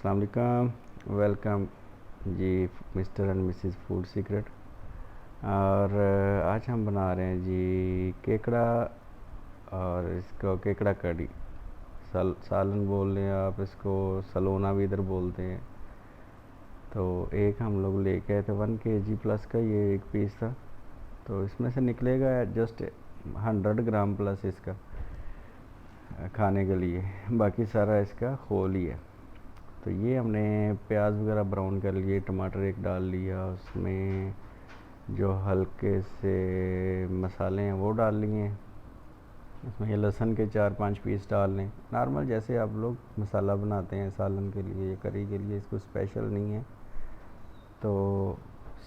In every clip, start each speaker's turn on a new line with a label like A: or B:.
A: अस्सलाम वालेकुम, वेलकम जी mister and missus Food Secret. और आज हम बना रहे हैं जी केकड़ा, और इसको केकड़ा कड़ी सालन बोल रहे हैं आप, इसको सलोना भी इधर बोलते हैं। तो एक हम लोग लेके आए थे 1 kg प्लस का, ये एक पीस था। तो इसमें से निकलेगा जस्ट 100 ग्राम प्लस इसका खाने के लिए, बाकी सारा इसका होल ही है। तो ये हमने प्याज वगैरह ब्राउन कर लिए, टमाटर एक डाल लिया, उसमें जो हल्के से मसाले हैं वो डाल लिए। उसमें ये लहसुन के 4-5 पीस डाल लें, नॉर्मल जैसे आप लोग मसाला बनाते हैं सालन के लिए या करी के लिए, इसको स्पेशल नहीं है। तो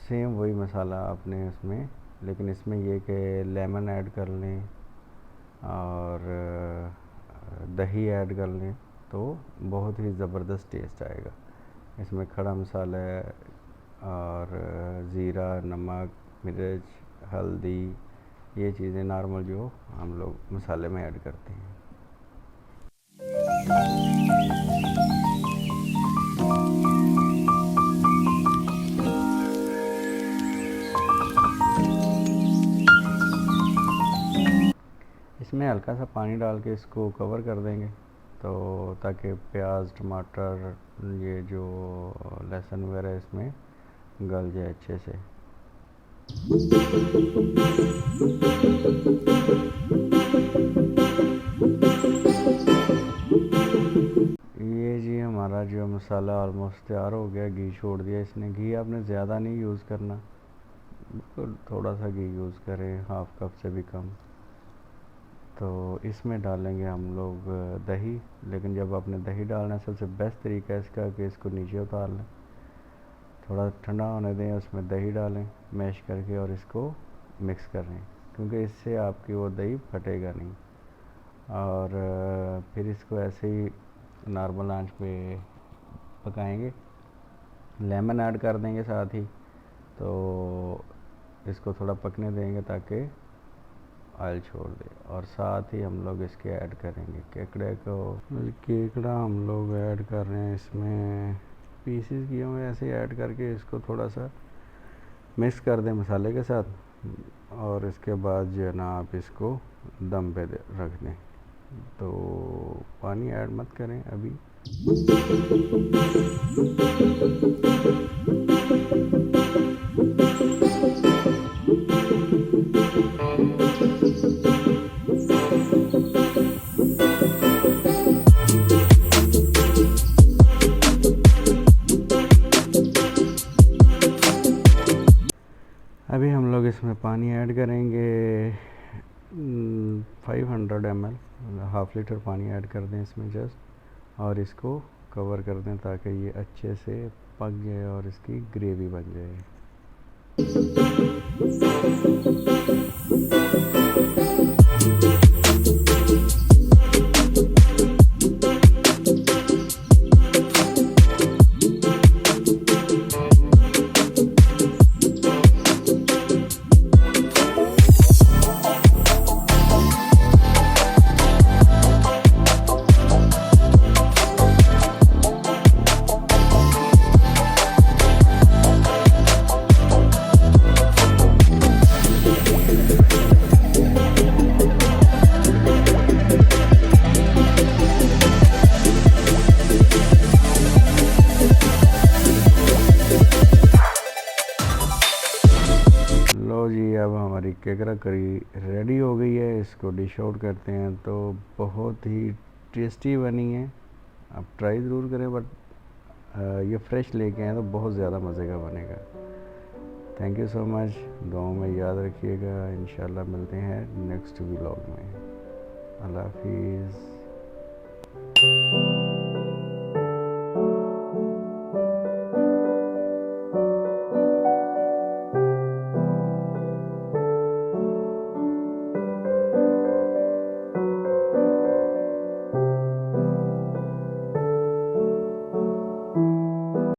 A: सेम वही मसाला आपने उसमें, लेकिन इसमें ये कि लेमन ऐड कर लें और दही ऐड कर लें तो बहुत ही ज़बरदस्त टेस्ट आएगा। इसमें खड़ा मसाला है और ज़ीरा, नमक, मिर्च, हल्दी, ये चीज़ें नॉर्मल जो हम लोग मसाले में ऐड करते हैं। इसमें हल्का सा पानी डाल के इसको कवर कर देंगे, तो ताकि प्याज, टमाटर, ये जो लहसुन वगैरह इसमें गल जाए अच्छे से। ये जी हमारा जो मसाला ऑलमोस्ट तैयार हो गया, घी छोड़ दिया इसने। घी आपने ज़्यादा नहीं यूज़ करना, बिल्कुल थोड़ा सा घी यूज़ करें, हाफ कप से भी कम। तो इसमें डालेंगे हम लोग दही, लेकिन जब आपने दही डालना है सबसे बेस्ट तरीका है इसका कि इसको नीचे उतार लें, थोड़ा ठंडा होने दें, उसमें दही डालें मैश करके और इसको मिक्स करें, क्योंकि इससे आपकी वो दही फटेगा नहीं। और फिर इसको ऐसे ही नॉर्मल आंच पे पकाएंगे। लेमन ऐड कर देंगे साथ ही, तो इसको थोड़ा पकने देंगे ताकि ऑयल छोड़ दे। और साथ ही हम लोग इसके ऐड करेंगे केकड़े को। केकड़ा हम लोग ऐड कर रहे हैं इसमें, पीसेस किए हुए ऐसे ऐड करके इसको थोड़ा सा मिक्स कर दें मसाले के साथ। और इसके बाद जो है ना आप इसको दम पे रख दें। तो पानी ऐड मत करें अभी। अभी हम लोग इसमें पानी ऐड करेंगे 500 ml, हाफ लीटर पानी ऐड कर दें इसमें जस्ट, और इसको कवर कर दें ताकि ये अच्छे से पक जाए और इसकी ग्रेवी बन जाए। लो जी, अब हमारी केकड़ा करी रेडी हो गई है। इसको डिश आउट करते हैं। तो बहुत ही टेस्टी बनी है, आप ट्राई ज़रूर करें। बट ये फ्रेश लेके आए तो बहुत ज़्यादा मज़े का बनेगा। थैंक यू सो मच, दुआओं में याद रखिएगा। इंशाल्लाह मिलते हैं नेक्स्ट व्लॉग में। अल्लाह हाफिज़।